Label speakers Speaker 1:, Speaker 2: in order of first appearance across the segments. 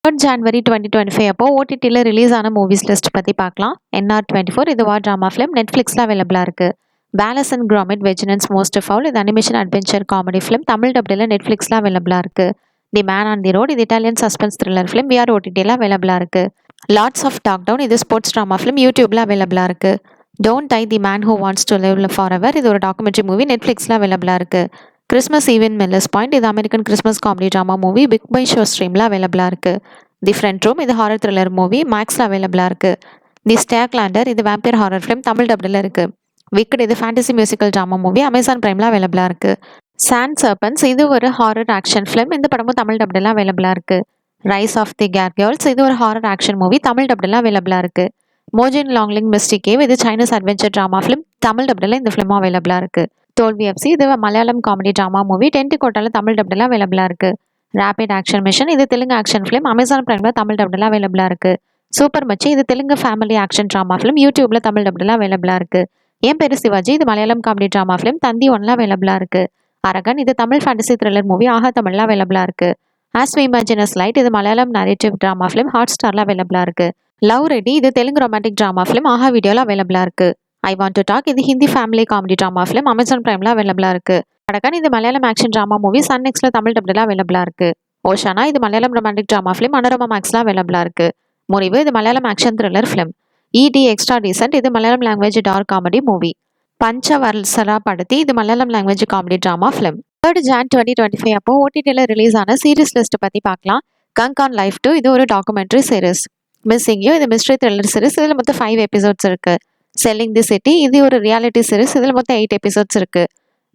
Speaker 1: 3rd January 2025 அப்போ ஓடிடியில் release ஆன மூவிஸ் லிஸ்ட் பற்றி பார்க்கலாம். NR24 இது வார் ட்ராமா ஃபிலிம் நெட்ஃப்ளிக்ஸில் அவைலபிளாக இருக்குது. Wallace and Gromit vengeance most fowl இது animation adventure comedy film Tamil டப்டில் நெட்ஃப்ளிக்ஸில் அவைலபிளாக இருக்குது. The man on the road இது Italian suspense thriller film VR ஓடிடியில் அவைலபிளாக இருக்குது. லாட்ஸ் ஆஃப் டாக் டவுன் இது ஸ்போர்ட்ஸ் ட்ராமா ஃபிலிம் யூடியூப்பில் அவைலபிளாக இருக்குது. Don't die the man who wants to live forever இது ஒரு டாக்குமெண்ட்ரி மூவி நெட்ஃப்ளிக்ஸில் அவைலபிளாக இருக்குது. Christmas Eve in Miller's Point இது American Christmas comedy drama movie BookMyShow ஸ்ட்ரீமில் அவைலபிளாக இருக்குது. தி ஃப்ரண்ட் ரூம் இது ஹாரர் த்ரில்லர் மூவி மேக்ஸில் அவைலபிளாக இருக்குது. தி ஸ்டேக்லாண்டர் இது வேம்பியர் ஹாரர் ஃபிலிம் தமிழ் டப்டில் இருக்குது. விக்கெட் இது fantasy musical drama movie Amazon பிரைமில் அவைலபிளாக இருக்குது. சாண்ட் சர்பன்ஸ் இது ஒரு ஹாரர் ஆக்ஷன் ஃபிலிம் இந்த படமும் தமிழ் டப்டில் அவைலபிளாக இருக்குது. ரைஸ் ஆஃப் தி கேர்ள்ஸ் இது ஒரு ஹாரர் ஆக்ஷன் மூவி தமிழ் டப்டில் அவைலபிளாக இருக்குது. மோஜின் லாங்லிங் மிஸ்டி கேவ் இது Chinese adventure drama film Tamil டப்டில் இந்த ஃபிலிமும் அவைலபிளாக இருக்குது. தோல்வி எஃப்சி இது மலையாளம் காமெடி ட்ராமா மூவி டென்ட் கோட்டால தமிழ் டப்டில் அவைலபிளாக இருக்குது. ரேபிட் ஆக்ஷன் மிஷன் இது தெலுங்கு ஆக்ஷன் ஃபிலிம் அமேசான் பிரைமில் தமிழ் டப்டில் அவைலபிளாக இருக்குது. சூப்பர் மச்சி இது Telugu family action drama film யூடியூப்ல தமிழ் டப்டில் அவைலபிளாக இருக்குது. என் பேரு சிவாஜி இது Malayalam comedy drama film Thanthi ஒன்ல அவைலபிளாக இருக்குது. அரகன் இது Tamil fantasy thriller movie Aha தமிழில் அவைலபிளாக இருக்குது. ஆஸ் வி இமேஜினஸ் லைட் இது மலையாளம் நரேட்டிவ் ட்ராமா ஃபிலிம் ஹாட் ஸ்டாரில் அவைலபிளாக இருக்குது. லவ் ரெடி இது Telugu romantic drama film Aha வீடியோவில் அவைலபிளாக இருக்குது. ஐ வாண்ட் டு டாக் இது Hindi family comedy drama film Amazon பிரைமில் அவைலபிளாக இருக்குது. கடகன் இது மலையாளம் ஆக்ஷன் ட்ராமா மூவி சன் நெக்ஸ்ட்ல தமிழ் டப்டில் அவைலபிளாக இருக்குது. ஓஷானா இது Malayalam romantic drama film Manorama மேக்ஸ்ல அவைலபிளாக இருக்குது. முறிவு இது Malayalam action thriller film. ED extra decent இது Malayalam language dark comedy movie. Panchavalsara Padhathi இது Malayalam language comedy drama film. 3rd Jan 2025 அப்போ ஓடிடியில் ரிலீஸ் ஆன சீரிஸ் லிஸ்ட் பற்றி பார்க்கலாம். கங்க் ஆன் லைஃப் 2 இது ஒரு டாக்குமெண்ட்ரி சீரிஸ். மிஸ்ஸிங் யூ இது மிஸ்ட்ரி த்ரில்லர் சீரிஸ் இதில் மொத்தம் 5 எபிசோட்ஸ் இருக்குது. செல்லிங் தி சிட்டி இது ஒரு ரியாலிட்டி சீரிஸ் இதில் மொத்தம் 8 எபிசோட்ஸ் இருக்குது.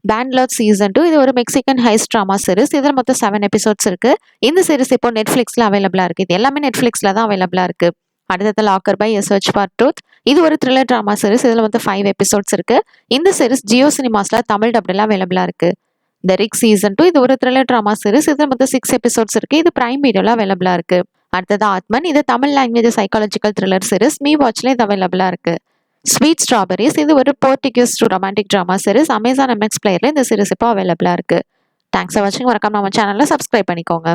Speaker 1: பேண்ட்லோட் சீசன் 2 இது ஒரு மெக்சிகன் ஹைஸ் ட்ராமா சீரிஸ் இதில் மொத்தம் 7 எபிசோட்ஸ் இருக்குது. இந்த சீரிஸ் இப்போ நெட்ஃப்ளிக்ஸில் அவைலபிளாக இருக்குது. இது எல்லாமே நெட்ஃப்ளிக்ஸில் தான் அவைலபிளாக இருக்குது. அடுத்தது locker by a search for truth இது ஒரு த்ரில்லர் ட்ராமா சீரிஸ் இதில் மொத்தம் 5 எபிசோட்ஸ் இருக்குது. இந்த சீரிஸ் ஜியோ சினிமாஸில் தமிழ் டப்டில் அவைலபிளாக இருக்குது. த ரிக் சீசன் 2 இது ஒரு த்ரில்லர் ட்ராமா சீரிஸ் இதில் மொத்தம் 6 எபிசோட்ஸ் இருக்குது. இது பிரைம் வீடியோவில் அவைலபிளாக இருக்குது. அடுத்தது ஆத்மன் இது Tamil language psychological thriller series மீ வாட்ச்ல இது அவைலபிளாக இருக்குது. ஸ்வீட் ஸ்ட்ராபெரிஸ் இது ஒரு Portuguese romantic drama series Amazon MX பிளேயர்ல இந்த சீரிஸ் இப்போ அவைலபிளாக இருக்குது. தேங்க்ஸ் ஃபார் வாட்சிங். மறக்காம நம்ம சேனலில் சப்ஸ்கிரைப் பண்ணிக்கோங்க.